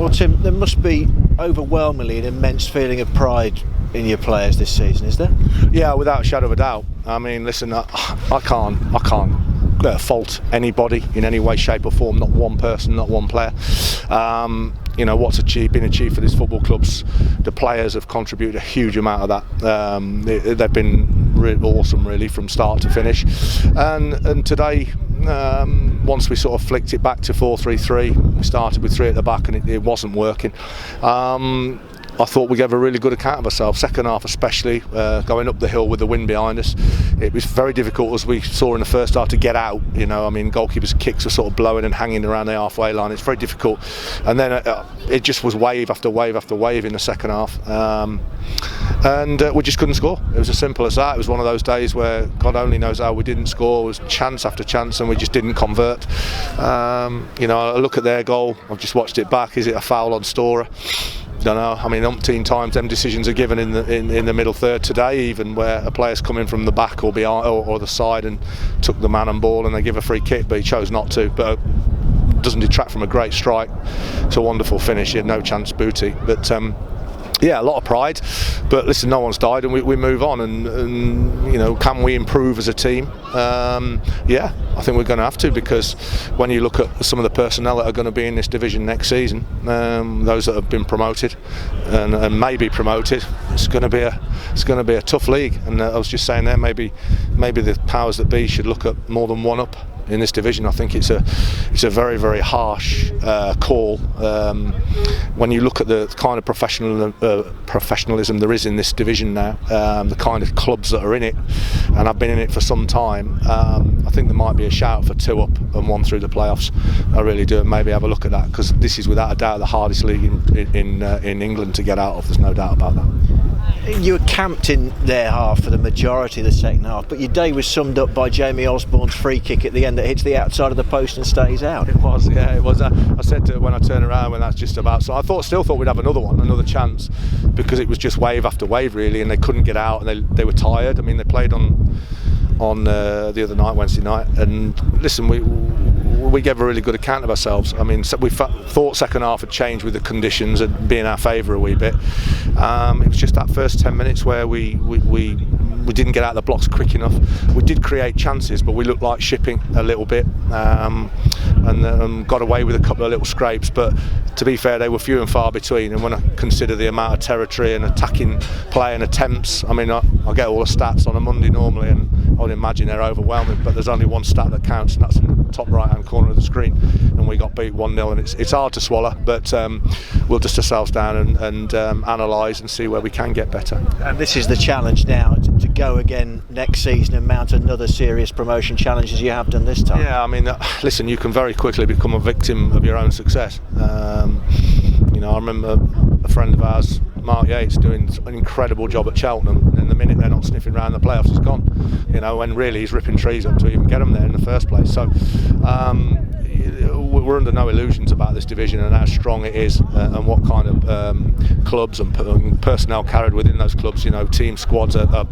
Well, Tim, there must be overwhelmingly an immense feeling of pride in your players this season, is there? Yeah, without a shadow of a doubt. I mean, listen, I can't fault anybody in any way, shape or form. Not one person, not one player. What's been achieved for these football clubs, the players have contributed a huge amount of that. They've been awesome, really, from start to finish. And today, once we sort of flicked it back to 4-3-3, we started with 3 at the back, and it wasn't working. I thought we gave a really good account of ourselves. Second half especially, going up the hill with the wind behind us. It was very difficult, as we saw in the first half, to get out. Goalkeepers' kicks were sort of blowing and hanging around the halfway line. It's very difficult. And then it just was wave after wave after wave in the second half. We just couldn't score. It was as simple as that. It was one of those days where God only knows how we didn't score. It was chance after chance and we just didn't convert. I look at their goal. I've just watched it back. Is it a foul on Storer? Don't know. I mean, umpteen times them decisions are given in the middle third today, even where a player's coming from the back or behind or the side and took the man and ball and they give a free kick, but he chose not to. But doesn't detract from a great strike. It's a wonderful finish. He had no chance, Booty. But a lot of pride. But listen, no one's died, and we move on. And can we improve as a team? I think we're going to have to, because when you look at some of the personnel that are going to be in this division next season, those that have been promoted and may be promoted, it's going to be a tough league. And I was just saying there, maybe the powers that be should look at more than one up in this division. I think it's a very, very harsh call when you look at the kind of professionalism there is in this division now, the kind of clubs that are in it, and I've been in it for some time. I think there might be a shout for 2 up and 1 through the playoffs. I really do, and maybe have a look at that, because this is without a doubt the hardest league in England to get out of. There's no doubt about that. You were camped in their half for the majority of the second half, but your day was summed up by Jamie Osbornes' free kick at the end that hits the outside of the post and stays out. It was. I said to her when I turned around, when that's just about. So I still thought we'd have another chance, because it was just wave after wave really, and they couldn't get out, and they were tired. I mean, they played on the other night, Wednesday night, and listen, we gave a really good account of ourselves. I mean, we thought second half had changed with the conditions and be in our favour a wee bit. It was just that first 10 minutes where we didn't get out of the blocks quick enough. We did create chances, but we looked like shipping a little bit, and got away with a couple of little scrapes. But to be fair, they were few and far between. And when I consider the amount of territory and attacking play and attempts, I mean, I get all the stats on a Monday normally, and I would imagine they're overwhelming. But there's only one stat that counts, and that's in the top right-hand corner of the screen. And we got beat 1-0, and it's hard to swallow. But we'll dust ourselves down and analyse and see where we can get better. And this is the challenge now, to go again next season and mount another serious promotion challenge as you have done this time. Yeah, I mean, listen, you can very quickly become a victim of your own success. I remember a friend of ours, Mark Yates, doing an incredible job at Cheltenham, and the minute they're not sniffing around the playoffs, he's gone. When really he's ripping trees up to even get them there in the first place. So we're under no illusions about this division and how strong it is, and what kind of clubs and personnel carried within those clubs. Team squads are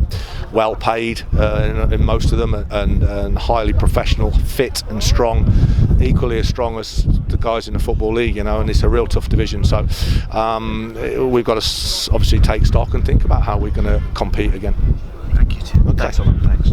well paid in most of them, and highly professional, fit and strong, equally as strong as the guys in the Football League, and it's a real tough division. So we've got to obviously take stock and think about how we're going to compete again. Thank you, Tim. Okay. Thanks a lot. Thanks.